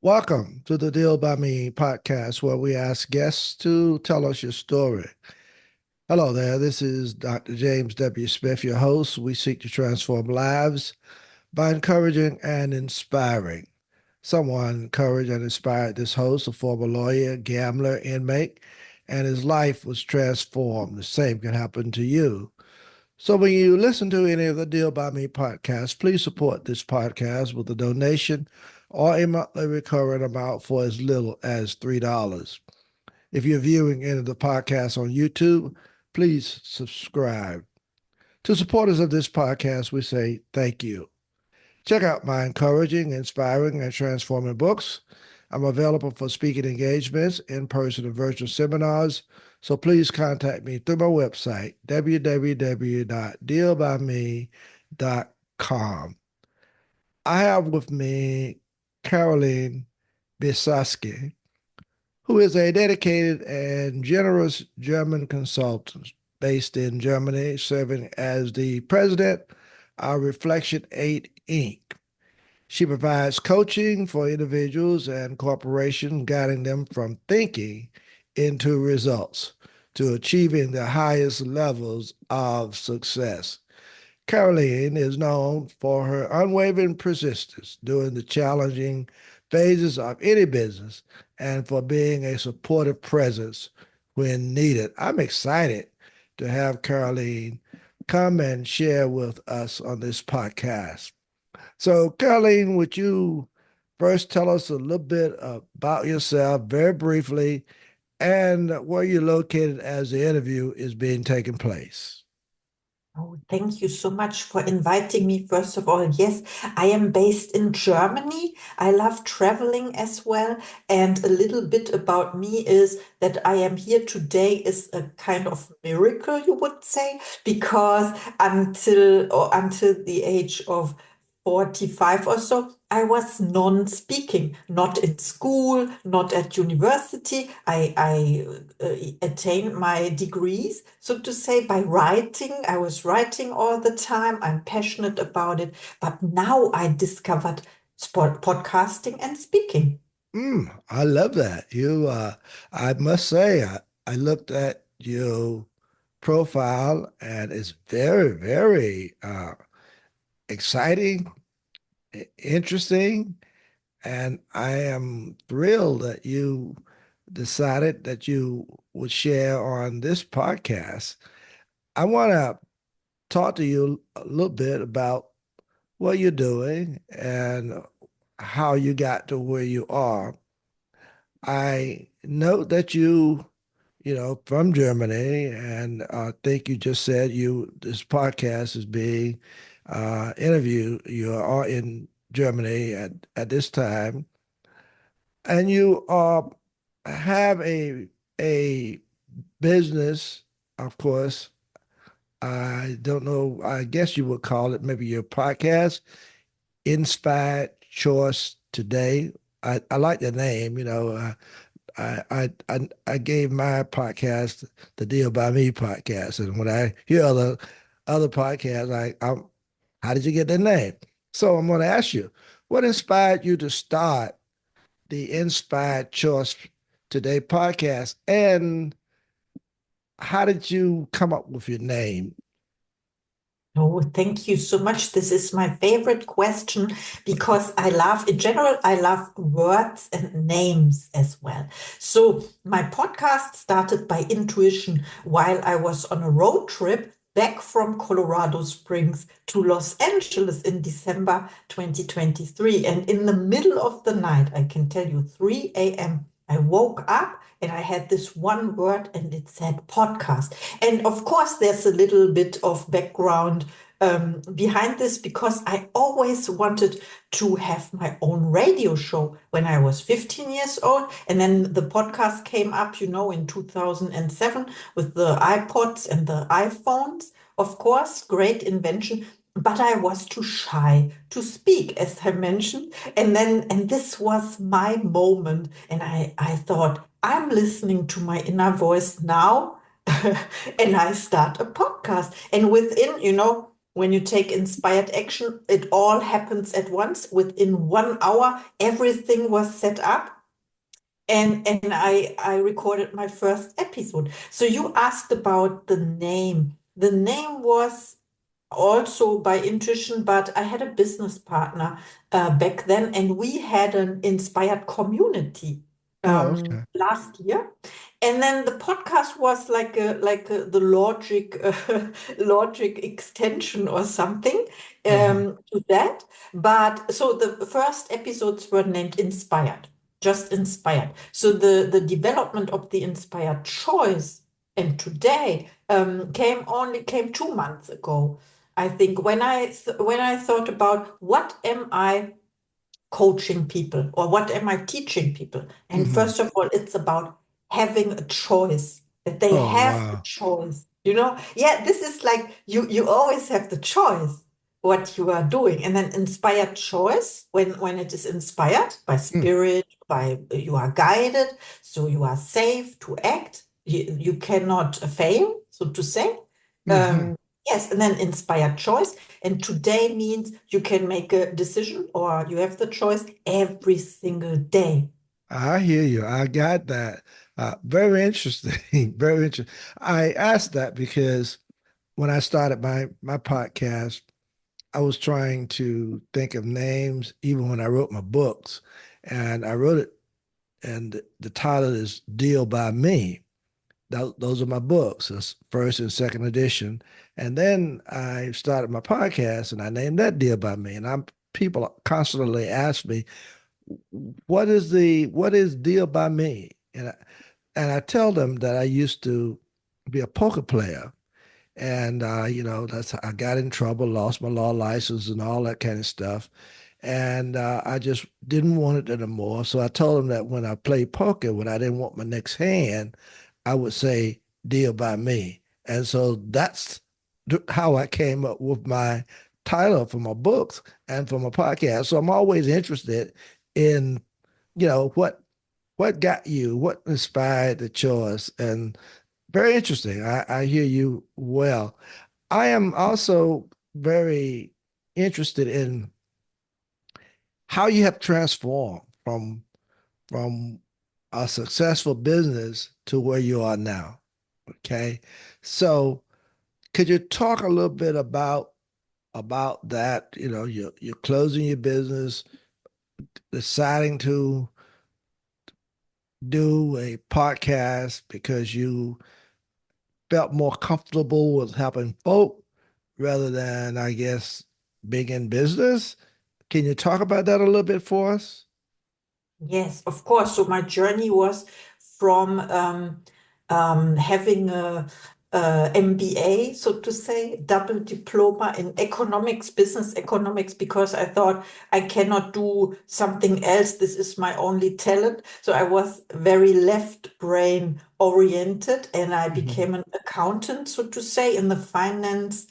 Welcome to the Deal by Me podcast, where we ask guests to tell us your story. Hello there, this is Dr. James W. Smith, your host. We seek to transform lives by encouraging and inspiring. Someone encouraged and inspired this host, a former lawyer, gambler, inmate, and his life was transformed. The same can happen to you. So when you listen to any of the Deal by Me podcasts, please support this podcast with a donation or a monthly recurring amount for as little as $3. If you're viewing any of the podcasts on YouTube, please subscribe. To supporters of this podcast, we say thank you. Check out my encouraging, inspiring, and transforming books. I'm available for speaking engagements, in-person and virtual seminars, so please contact me through my website, www.dealbyme.com. I have with me Caroline Biesalski, who is a dedicated and generous German consultant based in Germany, serving as the president of Reflection8 Inc. She provides coaching for individuals and corporations, guiding them from thinking into results to achieving the highest levels of success. Caroline is known for her unwavering persistence during the challenging phases of any business and for being a supportive presence when needed. I'm excited to have Caroline come and share with us on this podcast. So, Caroline, would you first tell us a little bit about yourself, very briefly, and where you're located as the interview is being taken place? Oh, thank you so much for inviting me. First of all, yes, I am based in Germany. I love traveling as well. And a little bit about me is that I am here today is a kind of miracle, you would say, because until the age of 45 or so, I was non-speaking, not in school, not at university. I attained my degrees, so to say, by writing. I was writing all the time. I'm passionate about it. But now I discovered podcasting and speaking. I love that. I must say, I looked at your profile and it's very, very exciting, interesting, and I am thrilled that you decided that you would share on this podcast. I want to talk to you a little bit about what you're doing and how you got to where you are. I know that from Germany, and I think you just said this podcast is being interviewed. You are in Germany at this time, and you have a business, of course. I don't know. I guess you would call it maybe your podcast, Inspired Choice Today. I like the name. I gave my podcast the Deal by Me podcast, and when I hear other podcasts, how did you get the name? So I'm going to ask you, what inspired you to start the Inspired Choice Today podcast, and how did you come up with your name? Oh, thank you so much. This is my favorite question because in general, I love words and names as well. So my podcast started by intuition while I was on a road trip back from Colorado Springs to Los Angeles in December 2023. And in the middle of the night, I can tell you 3 a.m., I woke up and I had this one word and it said podcast. And of course, there's a little bit of background behind this because I always wanted to have my own radio show when I was 15 years old. And then the podcast came up, in 2007 with the iPods and the iPhones. Of course, great invention. But I was too shy to speak, as I mentioned. And this was my moment. And I thought, I'm listening to my inner voice now. And I start a podcast. And within, When you take inspired action, it all happens at once. Within 1 hour, everything was set up. And I recorded my first episode. So you asked about the name. The name was also by intuition, but I had a business partner back then, and we had an inspired community Oh, okay. last year. And then the podcast was the logic logic extension or something Uh-huh. to that. But so the first episodes were named Inspired, just Inspired. So the development of the inspired choice and today came 2 months ago. I think when I thought about what am I coaching people or what am I teaching people? And Hmm. first of all, it's about having a choice, that they Oh, have the wow. choice. Yeah, this is like you always have the choice what you are doing. And then inspired choice, when it is inspired by spirit, by you are guided, so you are safe to act. You cannot fail, so to say. Mm-hmm. Yes, and then inspired choice. And today means you can make a decision or you have the choice every single day. I hear you. I got that. Very interesting. Very interesting. I asked that because when I started my podcast, I was trying to think of names even when I wrote my books. And I wrote it, and the title is Deal by Me. Those are my books, it's first and second edition. And then I started my podcast and I named that Deal by Me. And I'm people constantly ask me, what is Deal by Me? And I tell them that I used to be a poker player. And that's I got in trouble, lost my law license and all that kind of stuff. And I just didn't want it anymore. So I told him that when I played poker, when I didn't want my next hand, I would say deal by me. And so that's how I came up with my title for my books and for my podcast. So I'm always interested in, what got you, what inspired the choice. And very interesting. I hear you well. I am also very interested in how you have transformed from a successful business to where you are now. Okay. So could you talk a little bit about that? You're closing your business, deciding to do a podcast because you felt more comfortable with helping folk rather than, I guess, being in business. Can you talk about that a little bit for us? Yes, of course. So my journey was from having a MBA, so to say, double diploma in economics, business economics, because I thought I cannot do something else. This is my only talent. So I was very left brain oriented, and I Mhm. became an accountant, so to say, in the finance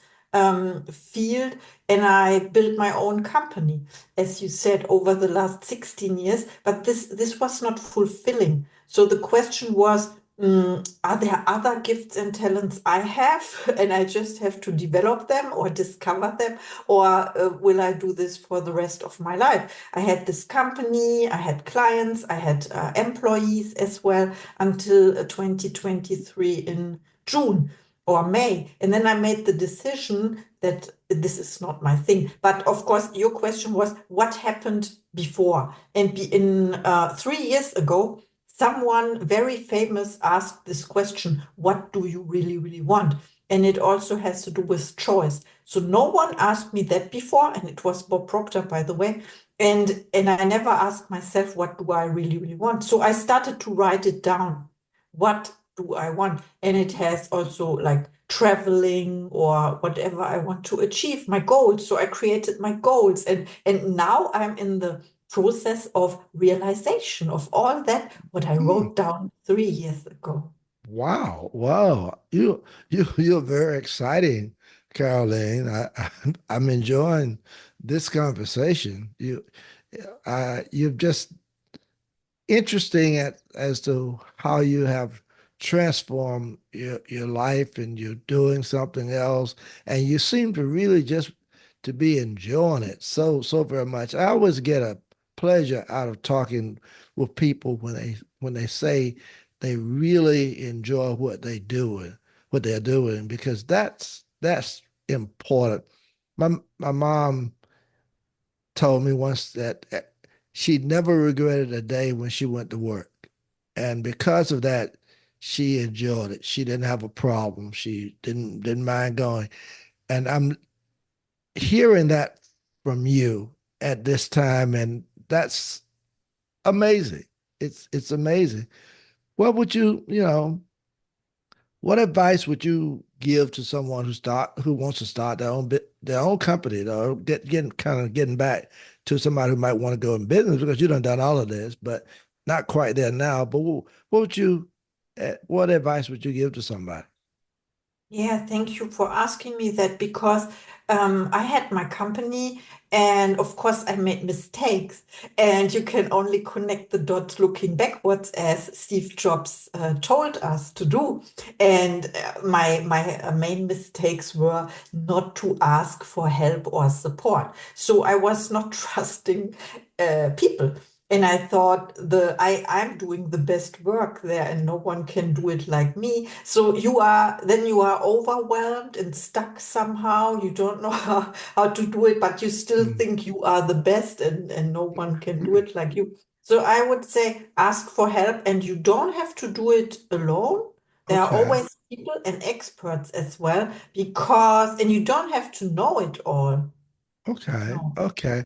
field, and I built my own company, as you said, over the last 16 years, but this was not fulfilling. So the question was, are there other gifts and talents I have, and I just have to develop them or discover them, or will I do this for the rest of my life? I had this company, I had clients, I had employees as well until 2023 in June or May. And then I made the decision that this is not my thing. But of course, your question was what happened before? And in 3 years ago, someone very famous asked this question, what do you really, really want? And it also has to do with choice. So no one asked me that before, and it was Bob Proctor, by the way. And I never asked myself, what do I really, really want? So I started to write it down. What do I want? And it has also like traveling or whatever I want to achieve, my goals. So I created my goals, and now I'm in the process of realization of all that what I Hmm. wrote down 3 years ago. Wow. Wow. You're very exciting, Caroline. I'm enjoying this conversation. You've just interesting as to how you have transform your life and you're doing something else and you seem to really just to be enjoying it so very much. I always get a pleasure out of talking with people when they say they really enjoy what they're doing because that's important. My mom told me once that she never regretted a day when she went to work. And because of that, she enjoyed it. She didn't have a problem. She didn't mind going. And I'm hearing that from you at this time, and that's amazing. It's amazing. What would what advice would you give to someone who wants to start their own company, or getting back to somebody who might want to go in business because you done all of this, but not quite there now. But what advice would you give to somebody? Yeah, thank you for asking me that because I had my company and of course I made mistakes and you can only connect the dots looking backwards as Steve Jobs told us to do. And my main mistakes were not to ask for help or support. So I was not trusting people. And I thought I'm doing the best work there and no one can do it like me. So you are overwhelmed and stuck somehow. You don't know how to do it, but you still Mm. think you are the best and no one can do it like you. So I would say ask for help and you don't have to do it alone. There are Okay. always people and experts as well and you don't have to know it all. Okay. No. Okay.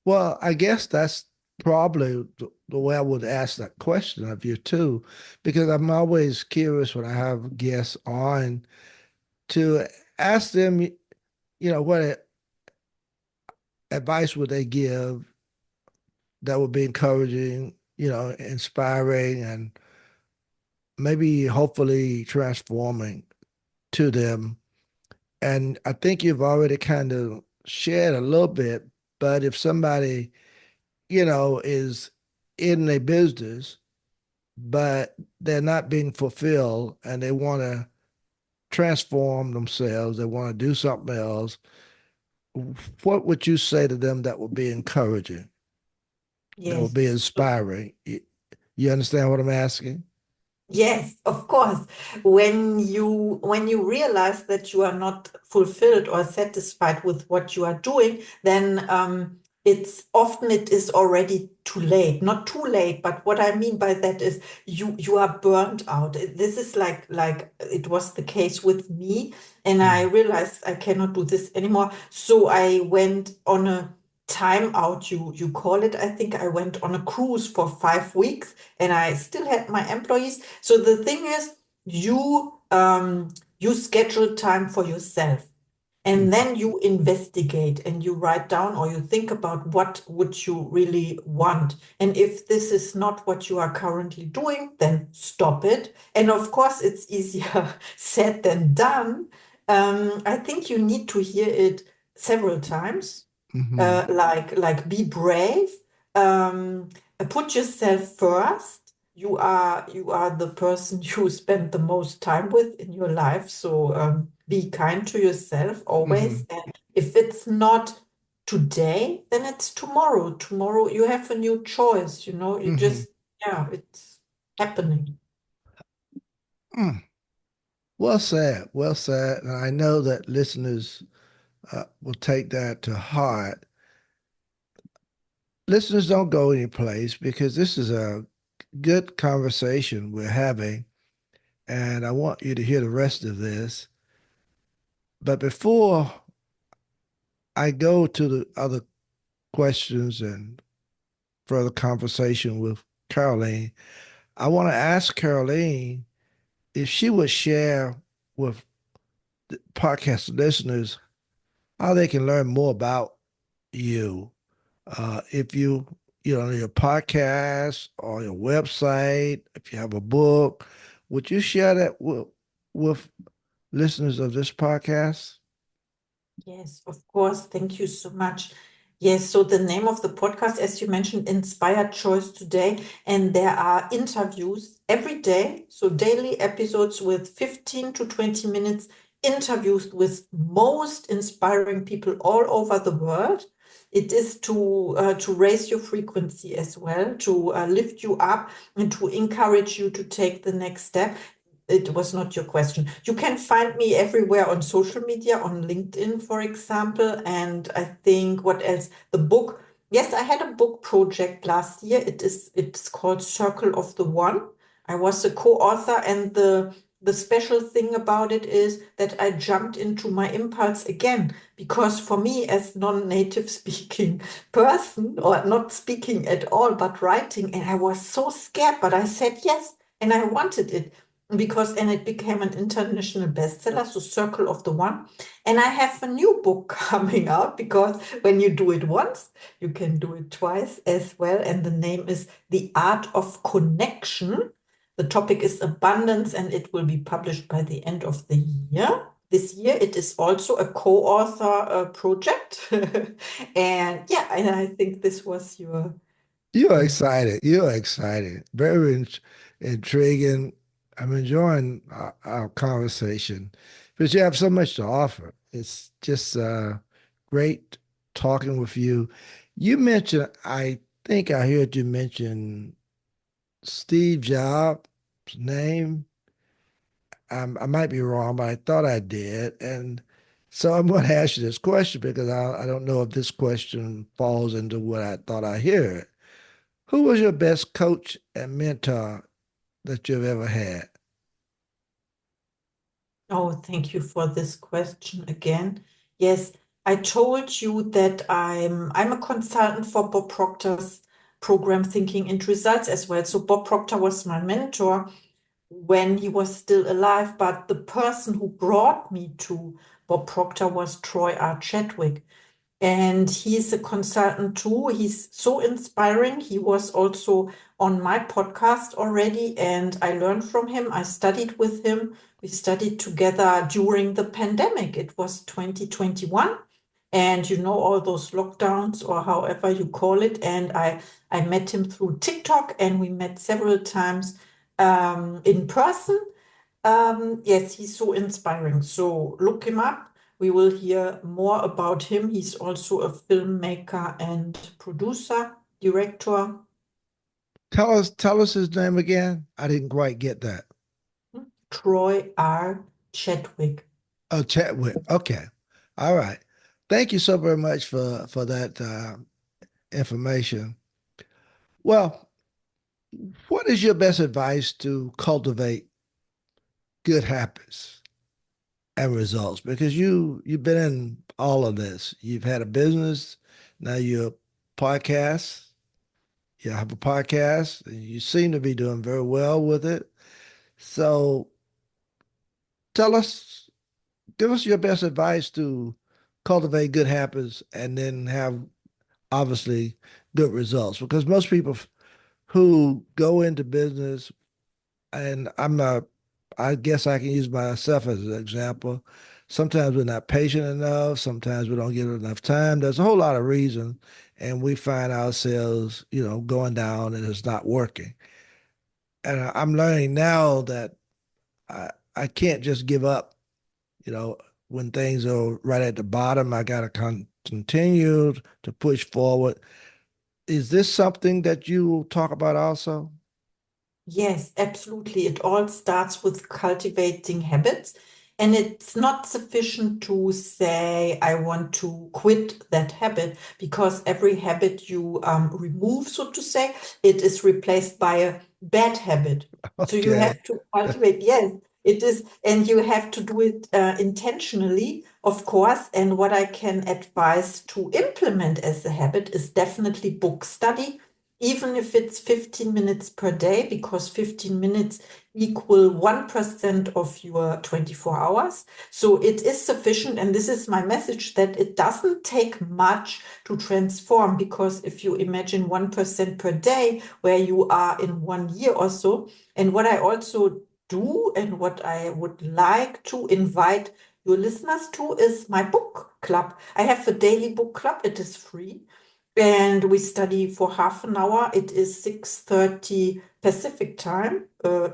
Well, I guess that's probably the way I would ask that question of you too, because I'm always curious when I have guests on to ask them, what advice would they give that would be encouraging, inspiring, and maybe hopefully transforming to them. And I think you've already kind of shared a little bit, but if somebody, is in a business, but they're not being fulfilled and they want to transform themselves, they want to do something else, what would you say to them that would be encouraging, that would Yes. be inspiring? You understand what I'm asking? Yes, of course. When you realize that you are not fulfilled or satisfied with what you are doing, then it is already too late. Not too late, but what I mean by that is you are burnt out. This is like it was the case with me, and I Mm, realized I cannot do this anymore. So I went on a time out, you call it. I think I went on a cruise for 5 weeks and I still had my employees. So the thing is, you schedule time for yourself, and mm, then you investigate and you write down or you think about what would you really want. And if this is not what you are currently doing, then stop it. And of course, it's easier said than done. I think you need to hear it several times, mhm, like be brave, put yourself first. You are the person you spend the most time with in your life, so be kind to yourself always. mhm, And if it's not today, then it's tomorrow. Tomorrow you have a new choice, you mhm. just, yeah, it's happening. Mm. Well said, well said. And I know that listeners will take that to heart. Listeners, don't go anyplace because this is a good conversation we're having, and I want you to hear the rest of this. But before I go to the other questions and further conversation with Caroline, I want to ask Caroline if she would share with the podcast listeners how they can learn more about you. If your podcast or your website, if you have a book, would you share that with listeners of this podcast? Yes, of course. Thank you so much. Yes, so the name of the podcast, as you mentioned, Inspired Choice Today, and there are interviews every day, so daily episodes with 15 to 20 minutes, interviews with most inspiring people all over the world. It is to raise your frequency as well, to lift you up and to encourage you to take the next step. It was not your question. You can find me everywhere on social media, on LinkedIn, for example. And I think what else? The book. Yes, I had a book project last year. It's called Circle of the One. I was a co-author, and the special thing about it is that I jumped into my impulse again, because for me, as non-native speaking person, or not speaking at all, but writing, and I was so scared, but I said yes, and I wanted it because and it became an international bestseller, so Circle of the One. And I have a new book coming out, because when you do it once you can do it twice as well, and the name is The Art of Connection. The topic is abundance, and it will be published by the end of the year. This year it is also a co-author project. And yeah, and I think this was your You're question. excited. You're excited. Very intriguing. I'm enjoying our conversation because you have so much to offer. It's just great talking with you. You mentioned, I think I heard you mention Steve Jobs' name. I might be wrong, but I thought I did. And so I'm going to ask you this question because I don't know if this question falls into what I thought I heard. Who was your best coach and mentor that you've ever had? Oh, thank you for this question again. Yes, I told you that I'm a consultant for Bob Proctor's program Thinking into Results as well. So Bob Proctor was my mentor when he was still alive, but the person who brought me to Bob Proctor was Troy R. Chadwick. And he's a consultant too. He's so inspiring. He was also on my podcast already, and I learned from him. I studied with him. We studied together during the pandemic. It was 2021. And you know, all those lockdowns, or however you call it. And I met him through TikTok, and we met several times in person. Yes, he's so inspiring. So look him up. We will hear more about him. He's also a filmmaker and producer, director. Tell us his name again. I didn't quite get that. Troy R. Chadwick. Oh, Chatwit. Okay. All right. Thank you so very much for that information. Well, what is your best advice to cultivate good habits and results? Because you've been in all of this. You've had a business, now you're a podcast. You have a podcast, and you seem to be doing very well with it. So tell us, give us your best advice to cultivate good habits and then have obviously good results. Because most people who go into business, and I guess I can use myself as an example. Sometimes we're not patient enough. Sometimes we don't give it enough time. There's a whole lot of reasons, and we find ourselves, going down and it's not working. And I'm learning now that I can't just give up, you know, when things are right at the bottom. I got to continue to push forward. Is this something that you talk about also? Yes, absolutely. It all starts with cultivating habits. And it's not sufficient to say, I want to quit that habit, because every habit you remove, so to say, it is replaced by a bad habit. So you Okay. have to cultivate, yes, it is, and you have to do it intentionally, of course. And what I can advise to implement as a habit is definitely book study, even if it's 15 minutes per day, because 15 minutes equal 1% of your 24 hours. So it is sufficient. And this is my message, that it doesn't take much to transform, because if you imagine 1% per day, where you are in 1 year or so. And what I also do, and what I would like to invite your listeners to, is my book club. I have a daily book club. It is free. And we study for half an hour. It is 6:30 Pacific time,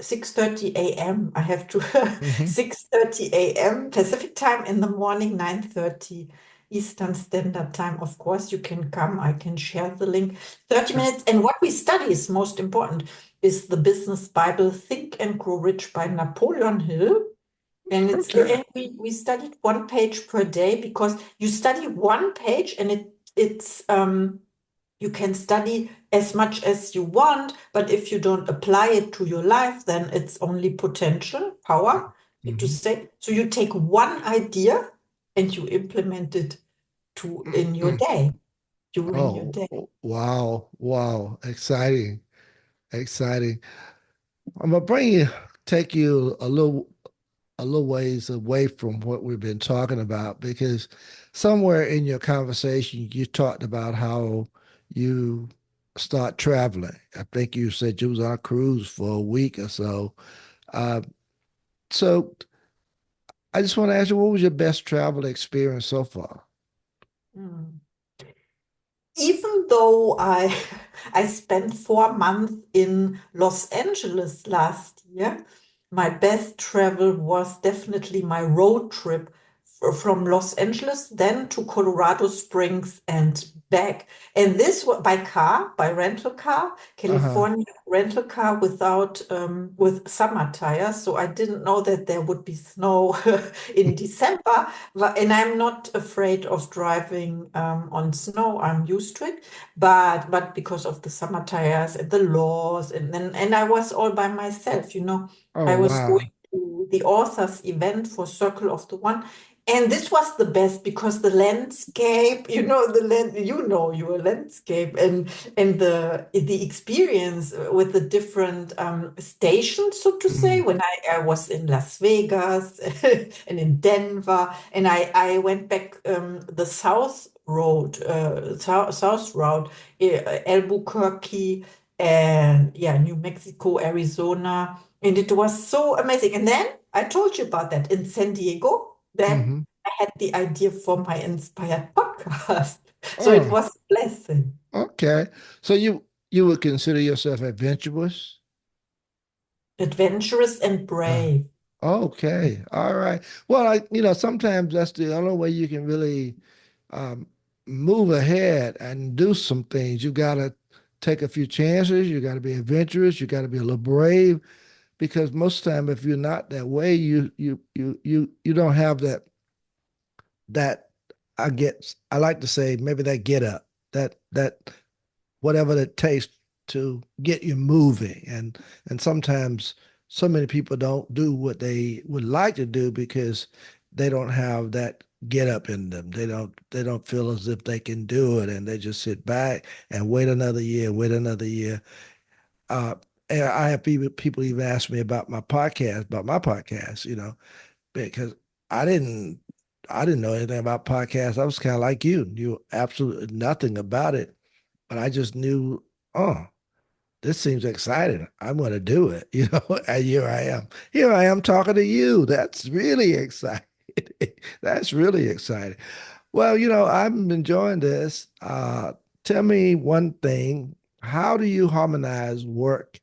6:30 a.m. I have to Hmm. 6:30 a.m. Pacific time in the morning, 9:30 Eastern Standard Time. Of course, you can come. I can share the link. 30 Okay. minutes. And what we study is most important is the business Bible, Think and Grow Rich by Napoleon Hill. Okay. And we studied one page per day because you study one page and it's you can study as much as you want, but if you don't apply it to your life, then it's only potential power, so to Hmm. say. So you take one idea and you implement it to in your day, during your Oh, day. wow. Wow. Exciting. Exciting. I'm gonna take you a little ways away from what we've been talking about because somewhere in your conversation you talked about how you start traveling. I think you said you was on a cruise for a week or so. Uh, so I just want to ask you, what was your best travel experience so far? Mm. Even though I spent 4 months in Los Angeles last year, my best travel was definitely my road trip from Los Angeles, then to Colorado Springs and back. And this was by car, by rental car, Uh-huh. California rental car without with summer tires. So I didn't know that there would be snow in December. And I'm not afraid of driving on snow. I'm used to it, but because of the summer tires and the laws, and I was all by myself. Oh, I was wow. going to the authors event for Circle of the One. And this was the best because the landscape, the land, your landscape and the experience with the different stations, so to say. Mhm. When I was in Las Vegas and in Denver, and I went back the south route, Albuquerque, and yeah, New Mexico, Arizona, and it was so amazing. And then I told you about that in San Diego. Then Mhm. I had the idea for my inspired podcast. So it Oh, was a blessing, okay. So you would consider yourself adventurous? adventurous and Uh, brave. okay. All right. Well, sometimes that's the only way you can really um, move ahead and do some things. You got to take a few chances. You got to be adventurous. You got to be a little brave because most of the time, if you're not that way, you don't have that. I like to say maybe that get up, that whatever it takes to get you moving. And sometimes so many people don't do what they would like to do because they don't have that get up in them. They don't feel as if they can do it and they just sit back and wait another year. Uh and I have people even ask me about my podcast, because I didn't I didn't know anything about podcasts. I was kind of like you, knew absolutely nothing about it, but I just knew, oh, this seems exciting. I'm going to do it, and here I am. Here I am talking to you. That's really exciting. That's really exciting. Well, I'm enjoying this. Tell me one thing. How do you harmonize work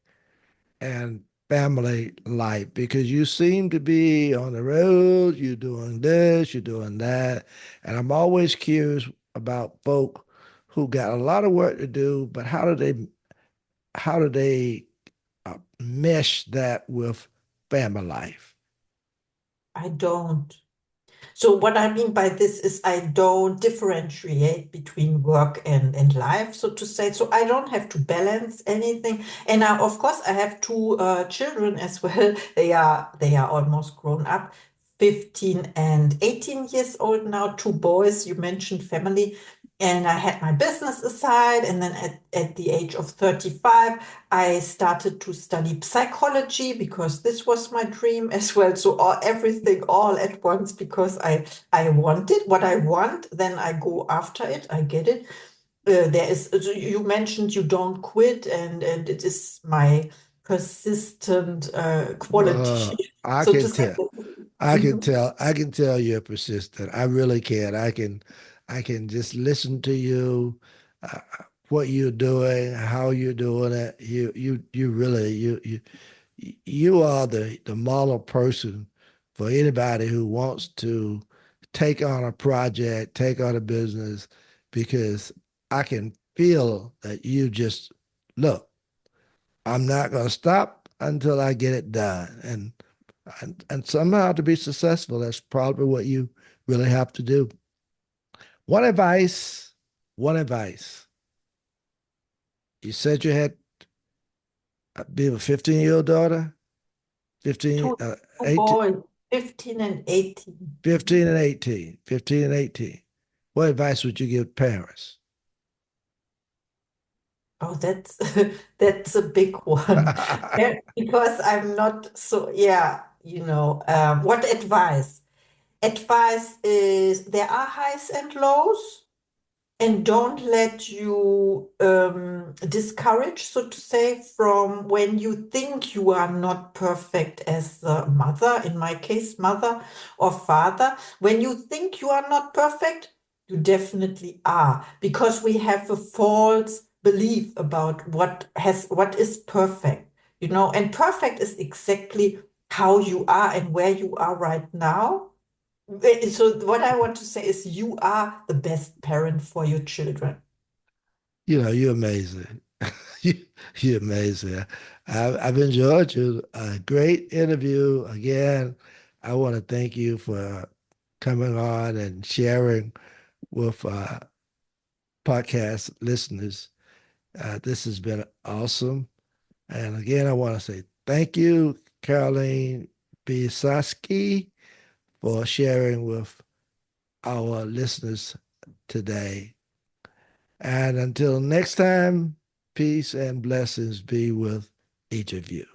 and family life? Because you seem to be on the road, you're doing this, you're doing that. And I'm always curious about folk who got a lot of work to do, but how do they mesh that with family life? I don't. So what I mean by this is I don't differentiate between work and life, so to say. So I don't have to balance anything. And now, of course, I have two children as well. They are almost grown up, 15 and 18 years old now, two boys. You mentioned family. And I had my business aside. And then at the age of 35, I started to study psychology because this was my dream as well. So everything all at once because I want it. What I want, then I go after it. I get it. There is, so you mentioned you don't quit, and it is my persistent Uh, quality, I so to can say. tell. I can tell you're persistent. I really can. I can just listen to you. uh, what you're doing, how you're doing it. You really you are the model person for anybody who wants to take on a project, take on a business, because I can feel that you just look. I'm not going to stop until I get it done, and somehow to be successful, that's probably what you really have to do. One advice, one advice. You said you had be a 15-year-old daughter, 15, Two, two 18, boys, 15 and 18. 15 and 18, 15 and 18. What advice would you give parents? Oh, that's that's a big one. Yeah, because I'm not so, yeah, what advice? Advice is there are highs and lows, and don't let you discourage, so to say, from when you think you are not perfect as a mother, in my case, mother or father. When you think you are not perfect, you definitely are, because we have a false belief about what is perfect, and perfect is exactly how you are and where you are right now. So what I want to say is you are the best parent for your children. You're amazing. you, you're amazing. I've enjoyed you. A great interview. Again, I want to thank you for coming on and sharing with podcast listeners. This has been awesome. And again, I want to say thank you, Caroline Biesalski, for sharing with our listeners today. And until next time, peace and blessings be with each of you.